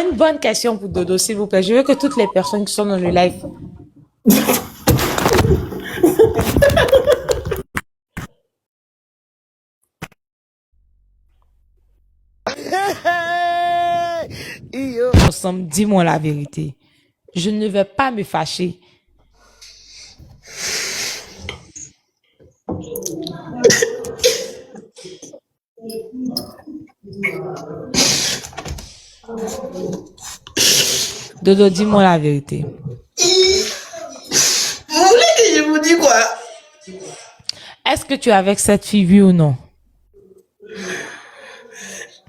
Une bonne question pour Dodo, s'il vous plaît. Je veux que toutes les personnes qui sont dans le live. Ensemble, dis-moi la vérité. Je ne vais pas me fâcher. Dodo, dis-moi la vérité. Vous voulez que je vous dise quoi? Est-ce que tu es avec cette fille, oui ou non?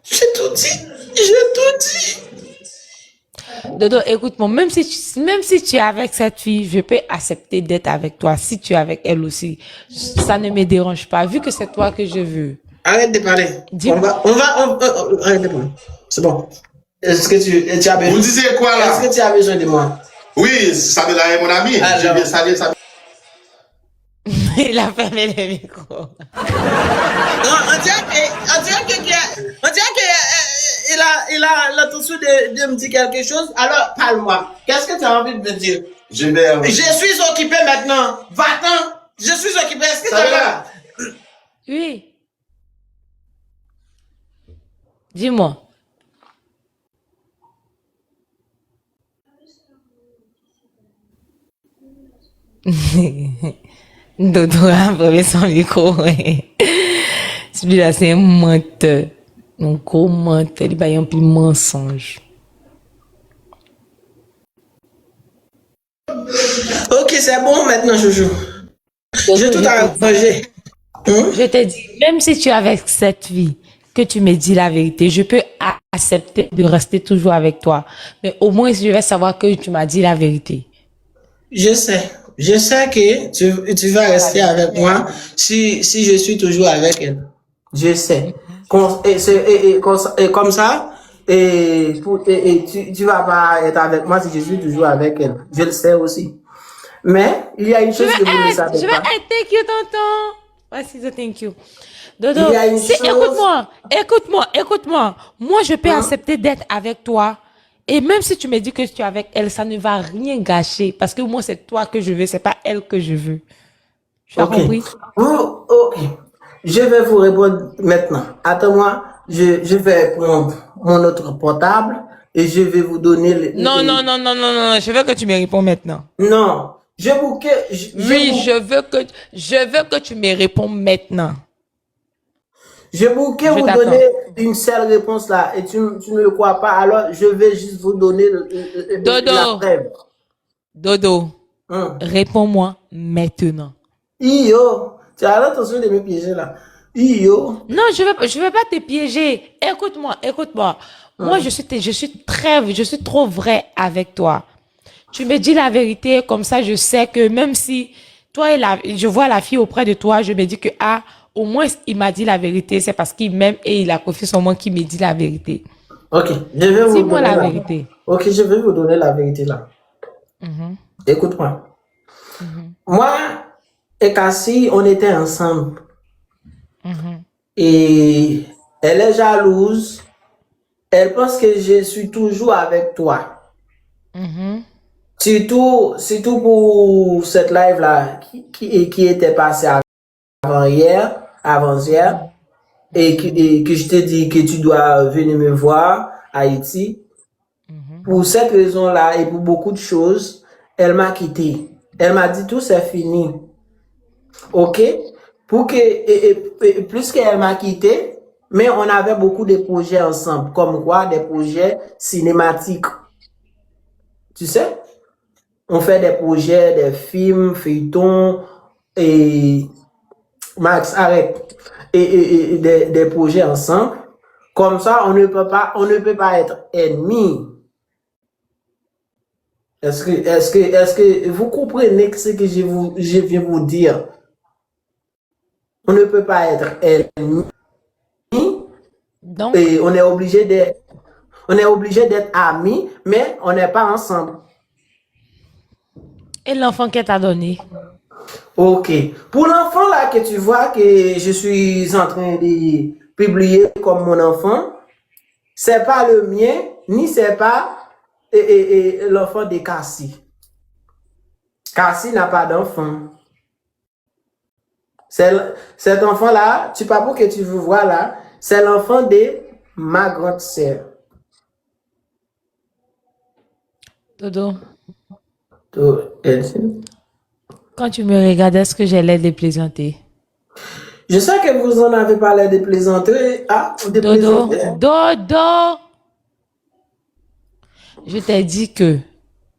J'ai tout dit. J'ai tout dit. Dodo, écoute-moi, même si tu es avec cette fille, je peux accepter d'être avec toi. Si tu es avec elle aussi, ça ne me dérange pas, vu que c'est toi que je veux. Arrête de parler. Dis-moi. Arrête de parler. C'est bon. Est-ce que tu as besoin? Vous disiez quoi là? Est-ce que tu as besoin de moi? Oui, Samira est mon ami. J'ai bien salué Samira. Il a fermé le micro. Non, on dirait il a l'intention de me dire quelque chose. Alors, parle-moi. Qu'est-ce que tu as envie de me dire? Je vais. Je suis occupé maintenant. Va-t'en. Je suis occupé. Est-ce que tu Samira. Oui. Dis-moi. Dodo a fermé son micro. Celui-là, c'est un menteur. Un gros menteur. Il va y avoir un peu de mensonge. Ok, c'est bon maintenant, Joujou. J'ai tout arrangé. Je te dis, même si tu es avec cette fille, que tu me dis la vérité, je peux accepter de rester toujours avec toi. Mais au moins, je vais savoir que tu m'as dit la vérité. Je sais. Je sais que tu vas rester avec moi si je suis toujours avec elle. Je sais. Comme ça, tu vas pas être avec moi si je suis toujours avec elle. Je le sais aussi. Mais il y a une chose que vous ne savez Je vais pas. être, thank you, tonton. Voici the thank you. Dodo, Il y a une chose- écoute-moi. Moi, je peux accepter d'être avec toi. Et même si tu me dis que tu es avec elle, ça ne va rien gâcher. Parce que moi, c'est toi que je veux, c'est pas elle que je veux. Tu as Ok. compris? Ok. Je vais vous répondre maintenant. Attends-moi, je vais prendre mon autre portable et je vais vous donner Non. Je veux que tu me réponds maintenant. Non. Oui, je veux que tu me réponds maintenant. Je bouquais Je vous t'attends. donner une seule réponse là et tu ne le crois pas, alors je vais juste vous donner Dodo. la preuve. Dodo, Hum. réponds-moi maintenant. Iyo, tu as l'intention de me piéger là. Iyo, Non, je veux pas te piéger. Écoute-moi. Moi, je suis trop vrai avec toi. Tu me dis la vérité, comme ça, je sais que même si je vois la fille auprès de toi, je me dis que, au moins, il m'a dit la vérité, c'est parce qu'il m'aime et il a confiance en moi qu'il me dit la vérité. ok, je vais vous Dis-moi donner la vérité. Ok, je vais vous donner la vérité là. Écoute-moi. Moi et Cassie, on était ensemble et elle est jalouse. Elle pense que je suis toujours avec toi. Surtout pour cette live là qui était passée avant-hier, et que je t'ai dit que tu dois venir me voir à Haïti. Pour cette raison-là et pour beaucoup de choses, elle m'a quitté. Elle m'a dit tout c'est fini. Ok? Plus qu'elle m'a quitté, mais on avait beaucoup de projets ensemble, comme quoi des projets cinématiques. Tu sais? On fait des projets, des films, feuilletons, et Max, arrête. Et des projets ensemble. Comme ça, on ne peut pas être ennemis. Est-ce que vous comprenez ce que je viens vous dire? On ne peut pas être ennemis Donc, et on est obligé d'être amis, mais on n'est pas ensemble. et l'enfant qu'elle t'a donné? Ok. Pour l'enfant là que tu vois que je suis en train de publier comme mon enfant, c'est pas le mien, ni c'est pas l'enfant de Cassie. Cassie n'a pas d'enfant. Cet enfant-là, tu pas pour que tu veux voir là, c'est l'enfant de ma grande sœur. Dodo, Elle- quand tu me regardes, est-ce que j'ai l'air de plaisanter? Je sais que vous en avez parlé de plaisanteries. Ah, de Dodo, plaisanteries. Dodo, je t'ai dit que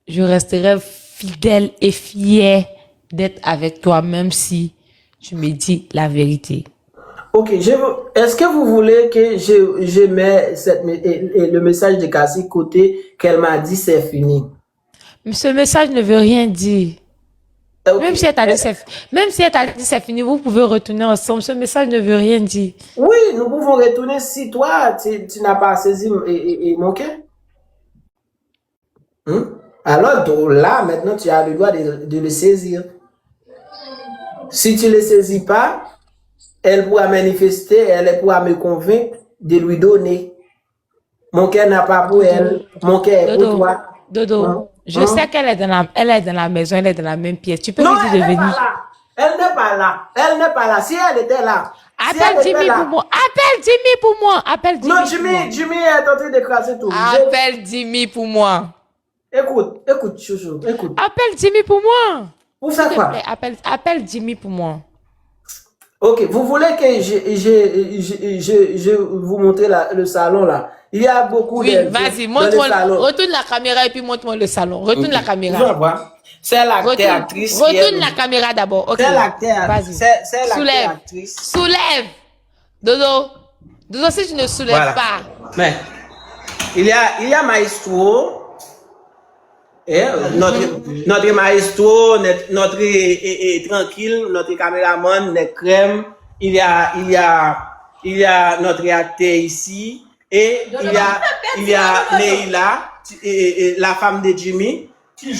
je resterai fidèle et fière d'être avec toi, même si tu me dis la vérité. Ok, est-ce que vous voulez que je mette le message de Cassie côté qu'elle m'a dit c'est fini? Mais ce message ne veut rien dire. Ok. Même si elle t'a dit c'est fini, vous pouvez retourner ensemble. Ce message ne veut rien dire. Oui, nous pouvons retourner si toi, tu n'as pas saisi mon cœur. Alors, là, maintenant, tu as le droit de le saisir. Si tu ne le saisis pas, elle pourra manifester, elle pourra me convaincre de lui donner. Mon cœur n'a pas pour elle, mon cœur est pour Dodo, toi. Dodo, je Hein? sais qu'elle est elle est dans la maison, elle est dans la même pièce. Tu peux Non, lui dire elle de n'est pas venir. là. Elle n'est pas là. Elle n'est pas là. Si elle était là. Si Appelle elle était Jimmy là. pour moi. Appelle Jimmy pour moi. Appelle Jimmy Non, pour moi. Jimmy est en train d'écraser tout. Appelle Jimmy pour moi. Écoute, chouchou, écoute. Appelle Jimmy pour moi. Pour S'il faire te quoi? plaît, appelle Jimmy pour moi. Ok, vous voulez que je vous montre le salon là? Il y a beaucoup Oui, de vas-y, dans le montre-moi. salon. Retourne la caméra et puis montre-moi le salon. Retourne la Tu caméra. vas voir. C'est l'actrice qui est... Retourne la caméra d'abord. Ok. C'est l'acteur. Vas-y. C'est Soulève. l'actrice. Soulève. Dodo. Dodo, si tu ne soulèves Voilà. pas. Mais il y a Maestro. Et notre maestro, notre tranquille, notre caméraman, notre crème. Il y a notre acteur ici. Et il y a Leila, la femme de Jimmy. Qui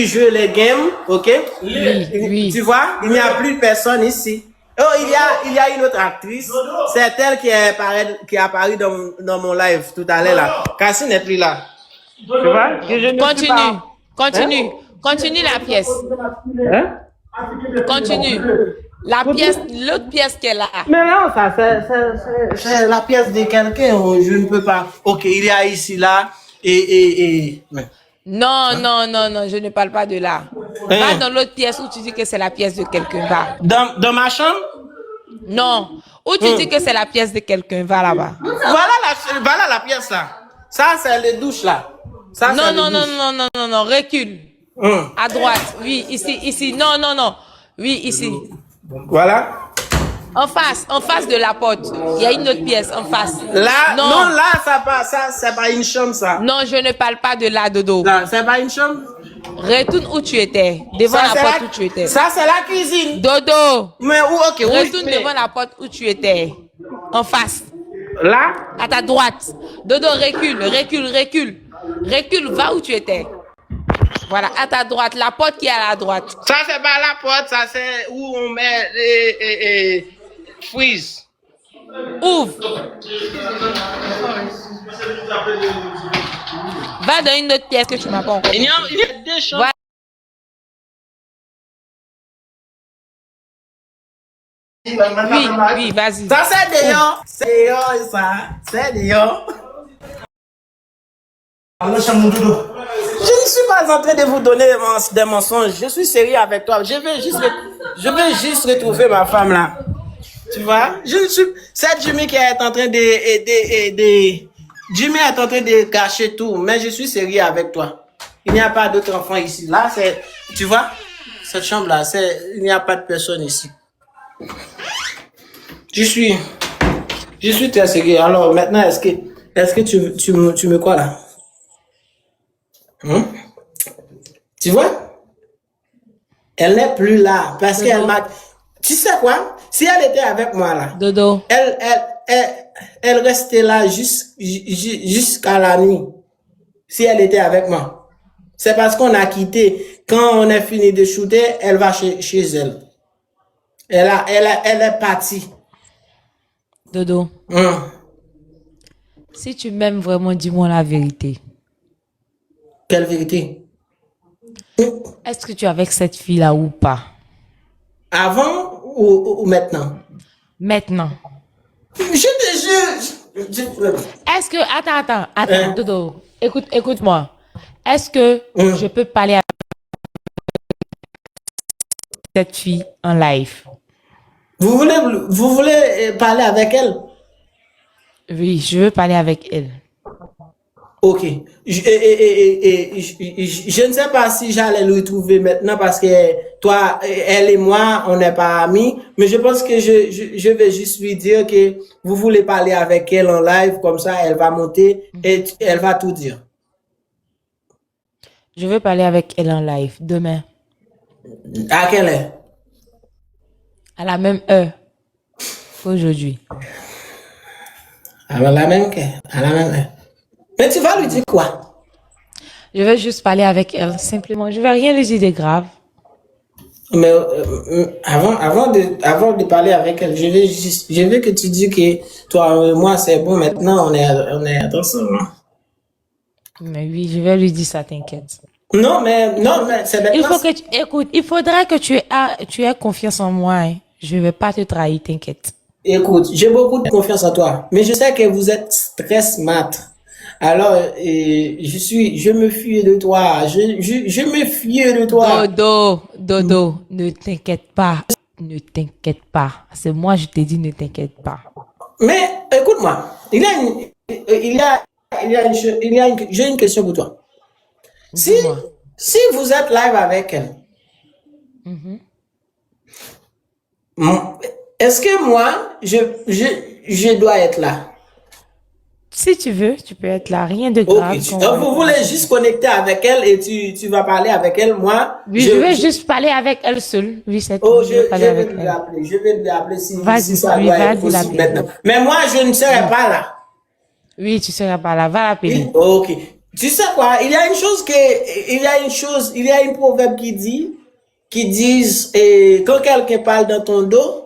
joue les games, ok? Oui. Tu vois, il n'y a plus de personne ici. Oh, il y a une autre actrice. C'est elle qui est apparue dans mon live tout à l'heure là. Cassie n'est plus là. Tu vois? Que je ne suis pas- Continue la pièce. Hein? Continue. L'autre pièce qu'elle a. Mais non, ça, c'est la pièce de quelqu'un. Je ne peux pas. Ok, il y a ici là. Mais- Non, je ne parle pas de là. Va Hein? dans l'autre pièce où tu dis que c'est la pièce de quelqu'un. Va. Dans ma chambre? Non. Où tu dis que c'est la pièce de quelqu'un. Va là-bas. Voilà la pièce là. Ça, c'est le douche là. Ça, c'est le douche. Non. Recule. Hum. À droite. Oui, ici. Non. Oui, ici. Voilà. En face de la porte. Il y a une autre pièce en face. Là, Non. non, là, ça, c'est pas une chambre ça. Non, je ne parle pas de là, Dodo. Là, c'est pas une chambre. Retourne où tu étais. Devant Ça, la c'est porte où tu étais. Ça, c'est la cuisine. Dodo. Mais où, ok, oui. Retourne mais- devant la porte où tu étais. En face. Là, À ta droite. Dodo, recule. Recule, va où tu étais. Voilà, à ta droite. La porte qui est à la droite. ça, c'est pas la porte, ça, c'est où on met freeze. Ouvre. Va dans une autre pièce que tu m'as pas encore. Il y a deux chambres. Voilà. Oui, vas-y. Ça, c'est dehors. C'est dehors, ça. C'est dehors. Je ne suis pas en train de vous donner des mensonges. Je suis sérieux avec toi. Je veux juste retrouver ma femme là. Tu vois? C'est Jimmy qui est en train Jimmy est en train de cacher tout, mais je suis sérieux avec toi. Il n'y a pas d'autres enfants ici. Là, tu vois? Cette chambre là, il n'y a pas de personne ici. Je suis très sérieux. Alors maintenant, est-ce que tu me crois là? Tu vois? Elle n'est plus là parce qu'elle m'a... Tu sais quoi? Si elle était avec moi là, Dodo. elle restait là jusqu'à la nuit. Si elle était avec moi. C'est parce qu'on a quitté. Quand on a fini de shooter, elle va chez elle. Elle est partie. Dodo. Si tu m'aimes vraiment, dis-moi la vérité. Quelle vérité? Est-ce que tu es avec cette fille-là ou pas? Avant ou maintenant? Maintenant. Est-ce que... Attends, Hein? Dodo. Écoute-moi. Est-ce que je peux parler avec cette fille en live? Vous voulez parler avec elle? Oui, je veux parler avec elle. Ok. Je ne sais pas si j'allais le retrouver maintenant parce que toi, elle et moi, on n'est pas amis, mais je pense que je vais juste lui dire que vous voulez parler avec elle en live, comme ça, elle va monter et elle va tout dire. Je veux parler avec elle en live demain, À quelle heure? à la même heure qu'aujourd'hui. À la même heure. Mais tu vas lui dire quoi? Je veux juste parler avec elle, simplement. Je vais rien lui dire de grave. Mais avant de parler avec elle, je veux que tu dises que toi et moi c'est bon. Maintenant on est ensemble. Hein? Mais oui, je vais lui dire ça, t'inquiète. Non mais c'est maintenant. Il faut que tu écoute. Il faudrait que tu aies confiance en moi. Hein. Je vais pas te trahir, t'inquiète. Écoute, j'ai beaucoup de confiance en toi, mais je sais que vous êtes très smart. Alors, je me fie de toi. Je me fie de toi. Dodo, ne t'inquiète pas. Ne t'inquiète pas. C'est moi, je t'ai dit, ne t'inquiète pas. Mais écoute-moi, j'ai une question pour toi. Si Dis-moi. vous êtes live avec elle, est-ce que moi, je dois être là? Si tu veux, tu peux être là. Rien de Ok, grave. donc vous voulez juste connecter avec elle et tu vas parler avec elle. Moi, Oui, je vais juste parler avec elle seule. Oui, c'est tout. oh, Je vais parler vais avec lui elle. appeler. Je vais lui appeler si Vas-y, ça oui, doit vas-y, être possible l'appeler. maintenant. Mais moi, je ne serai pas là. Oui, tu seras pas là. Va l'appeler. Ok. Tu sais quoi? Il y a un proverbe qui dit, quand quelqu'un parle dans ton dos,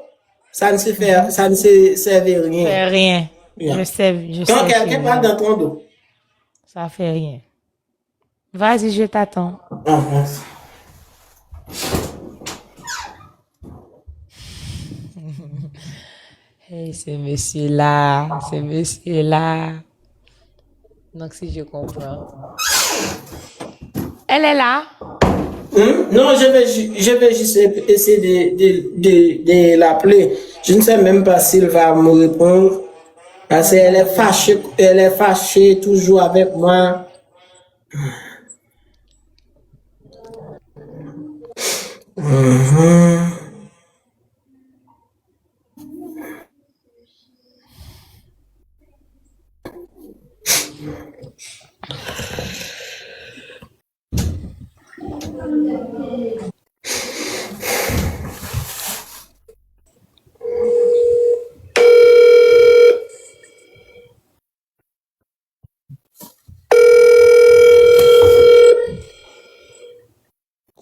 ça ne servait à rien. Fait rien. Yeah. Je sais. Quand quelqu'un parle dans ton dos. Ça fait rien. Vas-y, je t'attends. Hey, ce monsieur-là. Donc, si je comprends. Elle est là? Non, je vais juste essayer de l'appeler. Je ne sais même pas s'il va me répondre. Parce qu'elle est fâchée toujours avec moi.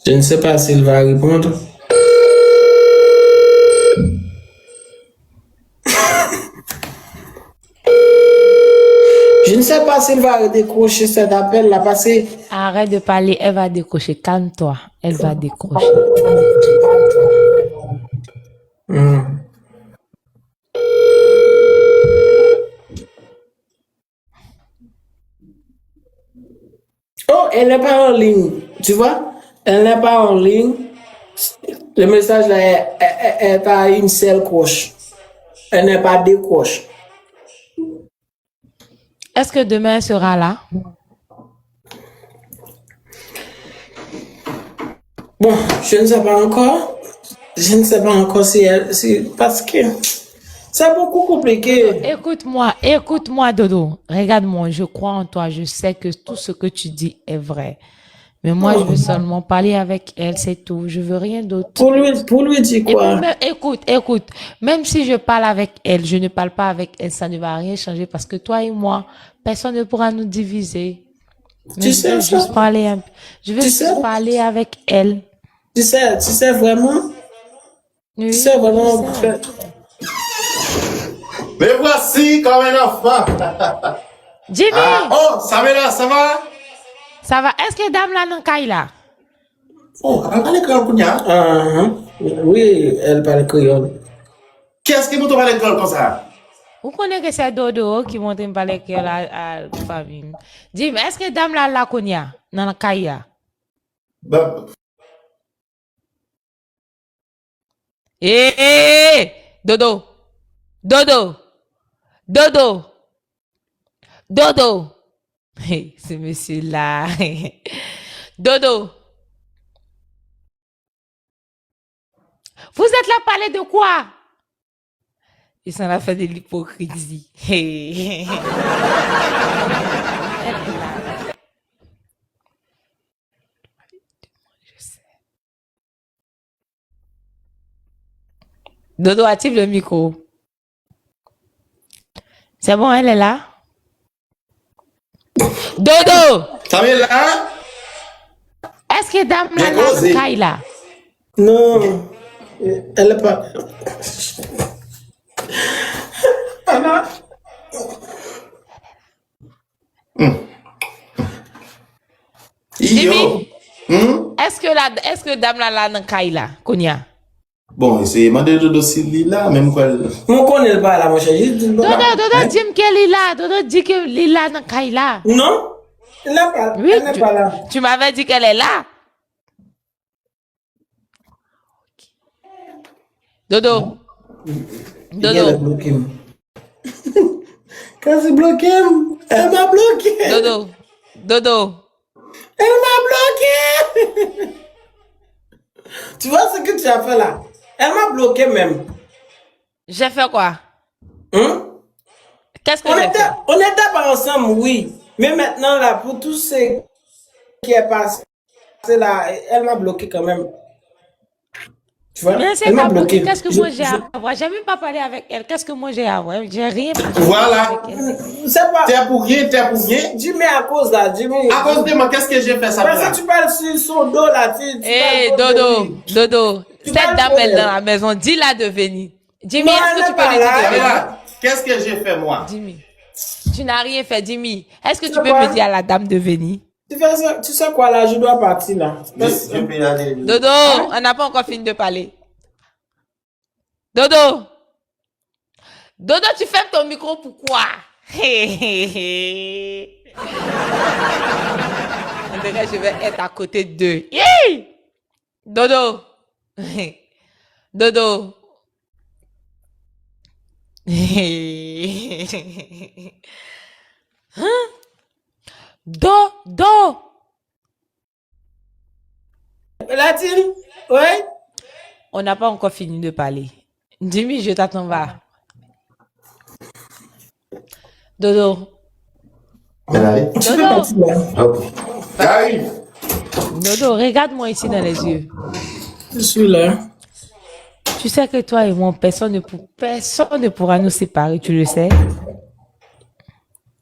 Je ne sais pas s'il va répondre. Je ne sais pas s'il va décrocher cet appel-là parce que... Arrête de parler, elle va décrocher. Calme-toi. Elle va décrocher. Oh, elle n'est pas en ligne. Tu vois? Elle n'est pas en ligne. Le message là est à une seule coche. Elle n'est pas décroche. Est-ce que demain elle sera là? Bon, je ne sais pas encore. Je ne sais pas encore si parce que c'est beaucoup compliqué. Écoute-moi, Dodo. Regarde-moi, je crois en toi. Je sais que tout ce que tu dis est vrai. Mais moi, je veux seulement parler avec elle, c'est tout. Je veux rien d'autre. Pour lui dire Et quoi? puis, écoute. Même si je parle avec elle, je ne parle pas avec elle, ça ne va rien changer parce que toi et moi, personne ne pourra nous diviser. Mais Tu je sais veux ça? juste parler je veux Tu juste sais? parler avec elle. Tu sais vraiment? Oui, Tu sais vraiment? Me voici comme un enfant. Jimmy, Ah, oh, Samela, ça va? ça va? Est-ce que dame là dans caille là? Oh, elle parle créole, Kounia. Oui, elle parle créole. Qu'est-ce que vous parlez créole comme ça? Vous connaissez que c'est Dodo qui monte me parler que à la famille. Jimmy, est-ce que dame là la konya dans la caille là? Bah, Dodo, Dodo, Dodo, Dodo. Hey, ce monsieur-là. Dodo. Vous êtes là parler de quoi? Ils sont là fait de l'hypocrisie. Hey. Elle est là. Je sais. Dodo, active le micro. C'est bon, elle est là? Dodo! Samela? Est-ce que dame là, J'ai causé. caille là? Non, elle est pas. Anna, Yo. Est-ce que dame là, dans caille là, Konya? Bon, c'est demandé de dossier là, même quoi. mon connaît pas là, mon cher. Dodo, dis que Lila. Dodo dit que Lila dans caille là. Non, elle n'est pas, Oui, elle n'est pas là. tu m'avais dit qu'elle est là. Dodo. Elle est Dodo. bloquée. Quand c'est bloqué, elle m'a bloqué. Dodo. Dodo. Elle m'a bloqué. Tu vois ce que tu as fait là? Elle m'a bloqué même. J'ai fait quoi? Hein? Qu'est-ce que On j'ai était, fait? on était pas ensemble, oui. Mais maintenant là, pour tout ce qui est passé là, elle m'a bloqué quand même. Tu vois? Mais c'est Elle m'a ta bloqué. bloqué. Qu'est-ce que moi j'ai à voir? J'ai même pas parlé avec elle. Qu'est-ce que moi j'ai à voir? J'ai rien parlé Voilà. avec elle. C'est pas. T'es pour rien, t'es pour rien. Jimmy à cause là, Jimmy. À cause de moi, qu'est-ce que j'ai fait, Parce Samela? que tu parles sur son dos là, tu Hé, parles trop de Dodo, lui. Dodo, Tu cette parles dame trop est d'elle. dans la maison. Dis-la de venir. Jimmy, Non, est-ce elle que tu n'est peux pas lui dire là. de venir? Samela, qu'est-ce que j'ai fait, moi? Jimmy, tu n'as rien fait, Jimmy. Est-ce que tu sais peux quoi? me dire à la dame de venir? Tu sais quoi là, je dois partir là. Je peux y aller. Dodo, on n'a pas encore fini de parler. Dodo, Dodo, tu fermes ton micro, pourquoi? On dirait que je vais être à côté d'eux. Yeah! Dodo, Dodo. Hein? Dodo. Latine? Ouais? On n'a pas encore fini de parler. Jimmy, je t'attends, va. Dodo. Elle arrive. Tu fais Dodo. partie là. Ok. J'arrive. Dodo, regarde-moi ici dans les yeux. Je suis là. Tu sais que toi et moi, personne ne pourra nous séparer, tu le sais?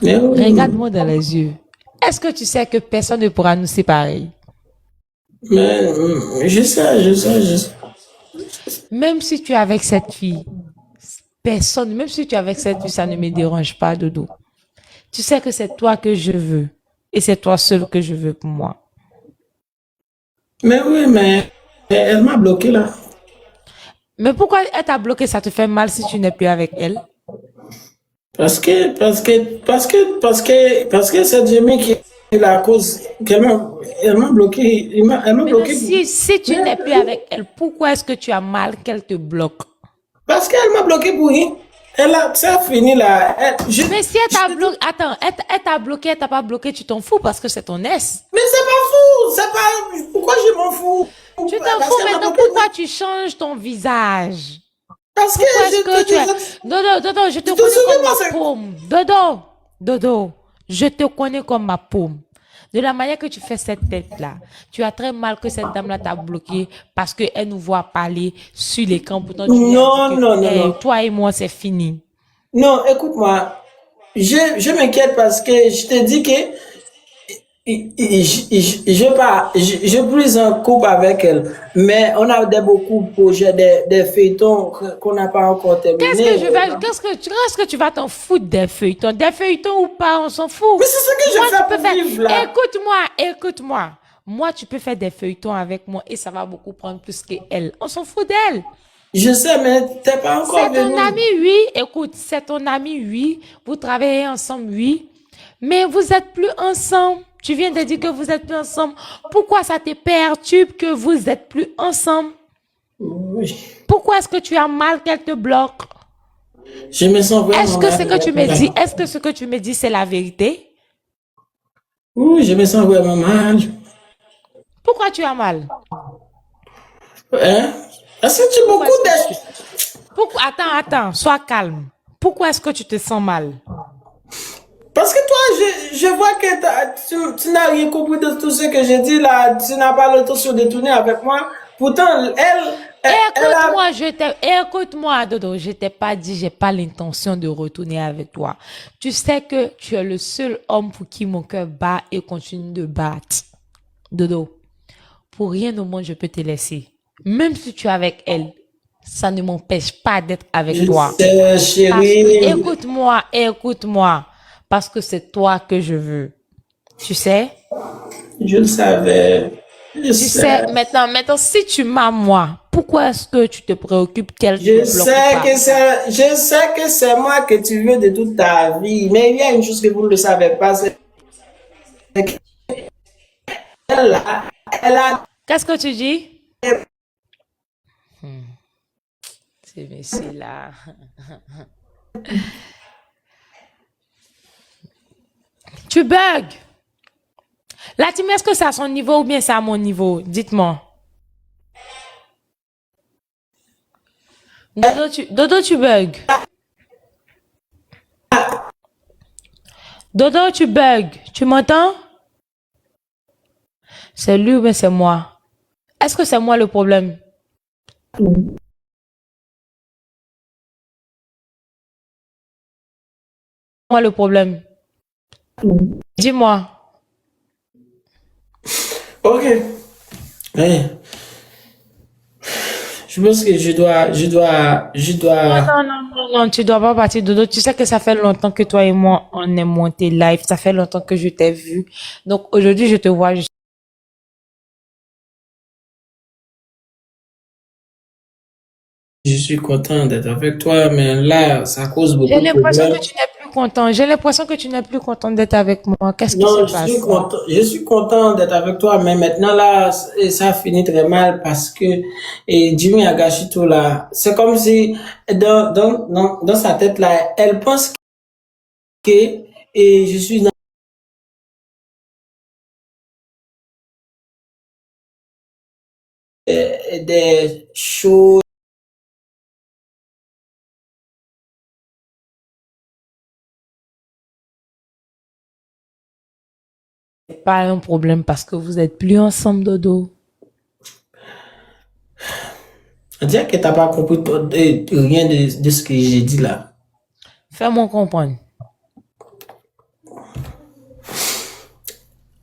Mais oui. Regarde-moi dans les yeux. Est-ce que tu sais que personne ne pourra nous séparer? Mais je sais. Même si tu es avec cette fille, personne, même si tu es avec cette fille, ça ne me dérange pas, Dodo. Tu sais que c'est toi que je veux. Et c'est toi seul que je veux pour moi. Mais oui, mais elle m'a bloqué là. Mais pourquoi elle t'a bloqué? Ça te fait mal si tu n'es plus avec elle? Parce que c'est Jimmy qui est la cause. Elle m'a bloqué. Elle m'a Mais bloqué. si tu n'es plus avec elle, pourquoi est-ce que tu as mal qu'elle te bloque? Parce qu'elle m'a bloqué pour rien. C'est fini là. Mais si elle t'a bloqué, attends, elle t'a bloqué, elle t'a pas bloqué, tu t'en fous parce que c'est ton ex. Mais c'est pas fou. C'est pas. Pourquoi je m'en fous? Tu t'en Parce fous qu'elle m'a maintenant, bloqué. pourquoi tu changes ton visage? Parce que Pourquoi est-ce que tu es... Dodo, je te connais souviens comme pas, ma c'est- paume. Dodo, je te connais comme ma paume. De la manière que tu fais cette tête-là, tu as très mal que cette dame-là t'a bloqué parce qu'elle nous voit parler sur l'écran. Pourtant, tu lui as Non, dit que, non, non, hey, non. toi et moi, c'est fini. Non, écoute-moi. Je m'inquiète parce que je te dis que je plus en couple avec elle, mais on a beaucoup de projets, des feuilletons qu'on n'a pas encore terminés. Qu'est-ce que tu vas t'en foutre des feuilletons? Des feuilletons ou pas, on s'en fout. Mais c'est ce que Moi, je tu fais peux pour faire, vivre là. écoute-moi. Moi, tu peux faire des feuilletons avec moi et ça va beaucoup prendre plus qu'elle. On s'en fout d'elle. Je sais, mais t'es pas encore C'est ton venu. ami, oui. Écoute, c'est ton ami, oui. Vous travaillez ensemble, oui. Mais vous êtes plus ensemble. Tu viens de dire que vous êtes plus ensemble. Pourquoi ça te perturbe que vous êtes plus ensemble? Oui. Pourquoi est-ce que tu as mal qu'elle te bloque? Je me sens vraiment Est-ce que mal. ce que tu me dis, est-ce que ce que tu me dis, c'est la vérité? Oui, je me sens vraiment mal. Pourquoi tu as mal? Hein? Est-ce que tu Pourquoi beaucoup est-ce que de... Pourquoi? Attends, sois calme. Pourquoi est-ce que tu te sens mal? Parce que toi, je vois que tu n'as rien compris de tout ce que j'ai dit là. Tu n'as pas l'intention de tourner avec moi. Pourtant, elle a... Écoute-moi, Dodo, je t'ai pas dit, j'ai pas l'intention de retourner avec toi. Tu sais que tu es le seul homme pour qui mon cœur bat et continue de battre. Dodo, pour rien au monde, je peux te laisser. Même si tu es avec elle, ça ne m'empêche pas d'être avec toi. Je sais, Parce chérie. que, écoute-moi, parce que c'est toi que je veux. Tu sais? Je le savais. Je Tu sais, maintenant, si tu m'as moi, pourquoi est-ce que tu te préoccupes qu'elle te Je bloque sais pas? je sais que c'est moi que tu veux de toute ta vie. Mais il y a une chose que vous ne le savez pas, c'est elle a Qu'est-ce que tu dis? C'est Messi là. Tu bugs. Là, tu mets, est-ce que c'est à son niveau ou bien c'est à mon niveau? Dites-moi. Dodo, tu bugs. Dodo, tu bugs. Tu m'entends? C'est lui ou bien c'est moi? Est-ce que c'est moi le problème? Moi le problème? Dis-moi. Ok. Ouais. Je pense que Non, tu dois pas partir, Dodo. Tu sais que ça fait longtemps que toi et moi, on est monté live. Ça fait longtemps que je t'ai vu. Donc, aujourd'hui, je te vois. je suis content d'être avec toi, mais là, ça cause beaucoup J'ai de l'impression problèmes. que tu n'es plus content. J'ai l'impression que tu n'es plus content d'être avec moi. Qu'est-ce qui se Non, passe? je suis content d'être avec toi, mais maintenant là, ça finit très mal parce que Jimmy a gâché tout là. C'est comme si dans sa tête là, elle pense que je suis dans des choses. Pas un problème parce que vous êtes plus ensemble, Dodo. On dirait que t'as pas compris rien de ce que j'ai dit là. Fais-moi comprendre.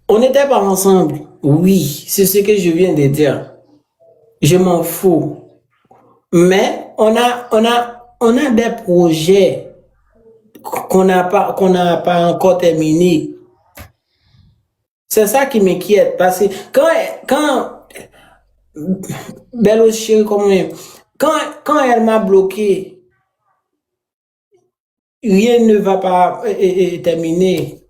On n'était pas ensemble. Oui, c'est ce que je viens de dire. Je m'en fous. Mais on a des projets qu'on n'a pas encore terminés. C'est ça qui m'inquiète parce que quand Bello chérie comme quand elle m'a bloqué, rien ne va pas terminer.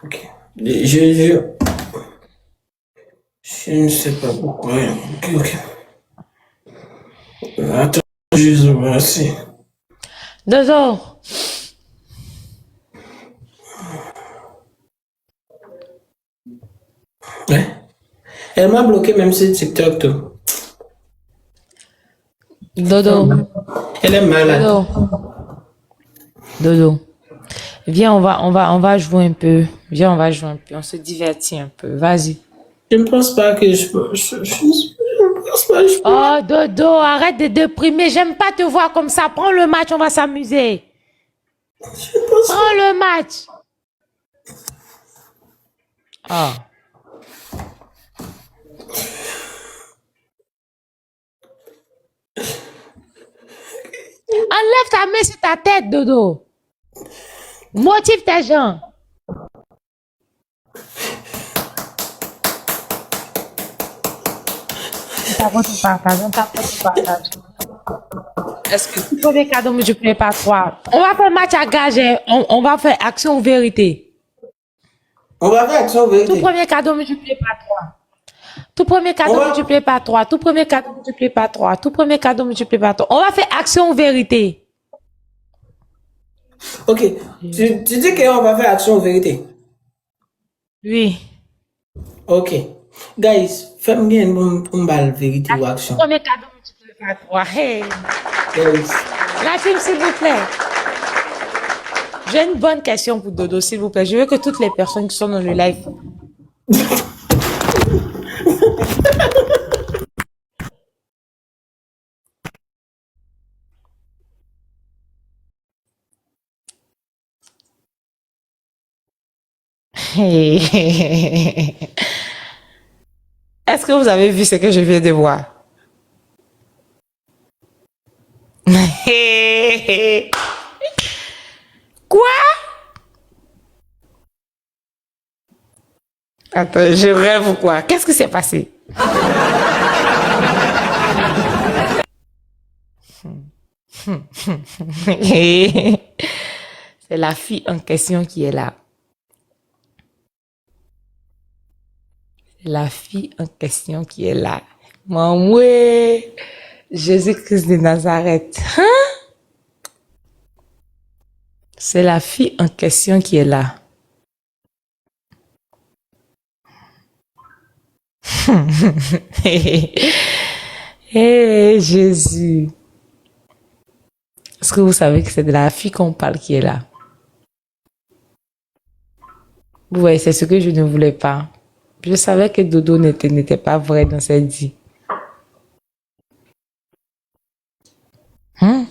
Ok. Je ne sais pas pourquoi. Ok. Attends, juste voici. Dodo. Ouais. Elle m'a bloqué même sur TikTok. Tout. Dodo. Elle est malade. Dodo. Viens, on va jouer un peu. Viens, on va jouer un peu. On se divertit un peu. Vas-y. Je ne pense pas que je peux. Je Oh, Dodo, arrête de déprimer. J'aime pas te voir comme ça. Prends le match, on va s'amuser. Prends le match. Oh. Enlève ta main sur ta tête, Dodo. Motive tes gens. Est-ce que le premier cadeau multiplié par 3? On va faire match à gage. On va faire action ou vérité. On va faire action Tout vérité. premier cadeau multiplié par 3. Tout premier cadeau On va- multiplié par 3. Tout premier cadeau multiplié par 3. Tout premier cadeau multiplié par 3. On va faire action ou vérité. Ok. Tu dis qu'on va faire action vérité. Oui. Ok. Guys, faites-moi bien une balle vérité ou action. Tout premier cadeau multiplié par 3. Hey. Guys. La team, s'il vous plaît. J'ai une bonne question pour Dodo, s'il vous plaît. Je veux que toutes les personnes qui sont dans le live. Est-ce que vous avez vu ce que je viens de voir? Quoi? Attends, je rêve ou quoi? Qu'est-ce qui s'est passé? C'est la fille en question qui est là. C'est la fille en question qui est là. Maman, Jésus-Christ de Nazareth. Hein? C'est la fille en question qui est là. Hey, Jésus. Est-ce que vous savez que c'est de la fille qu'on parle qui est là? Vous voyez, c'est ce que je ne voulais pas. Je savais que Dodo n'était pas vrai dans cette vie. Hein?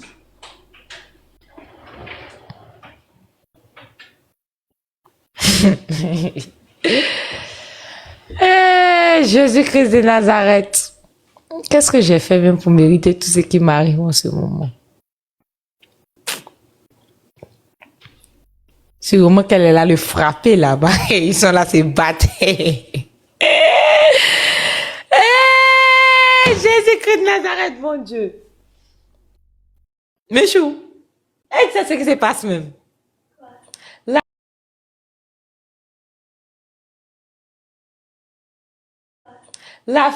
Hey, Jésus-Christ de Nazareth. Qu'est-ce que j'ai fait même pour mériter tout ce qui m'arrive en ce moment? Sûrement qu'elle est là le frapper là-bas. Ils sont là se battre. Hey, Jésus-Christ de Nazareth, mon Dieu. Méchou. Et c'est ce qui se passe même. La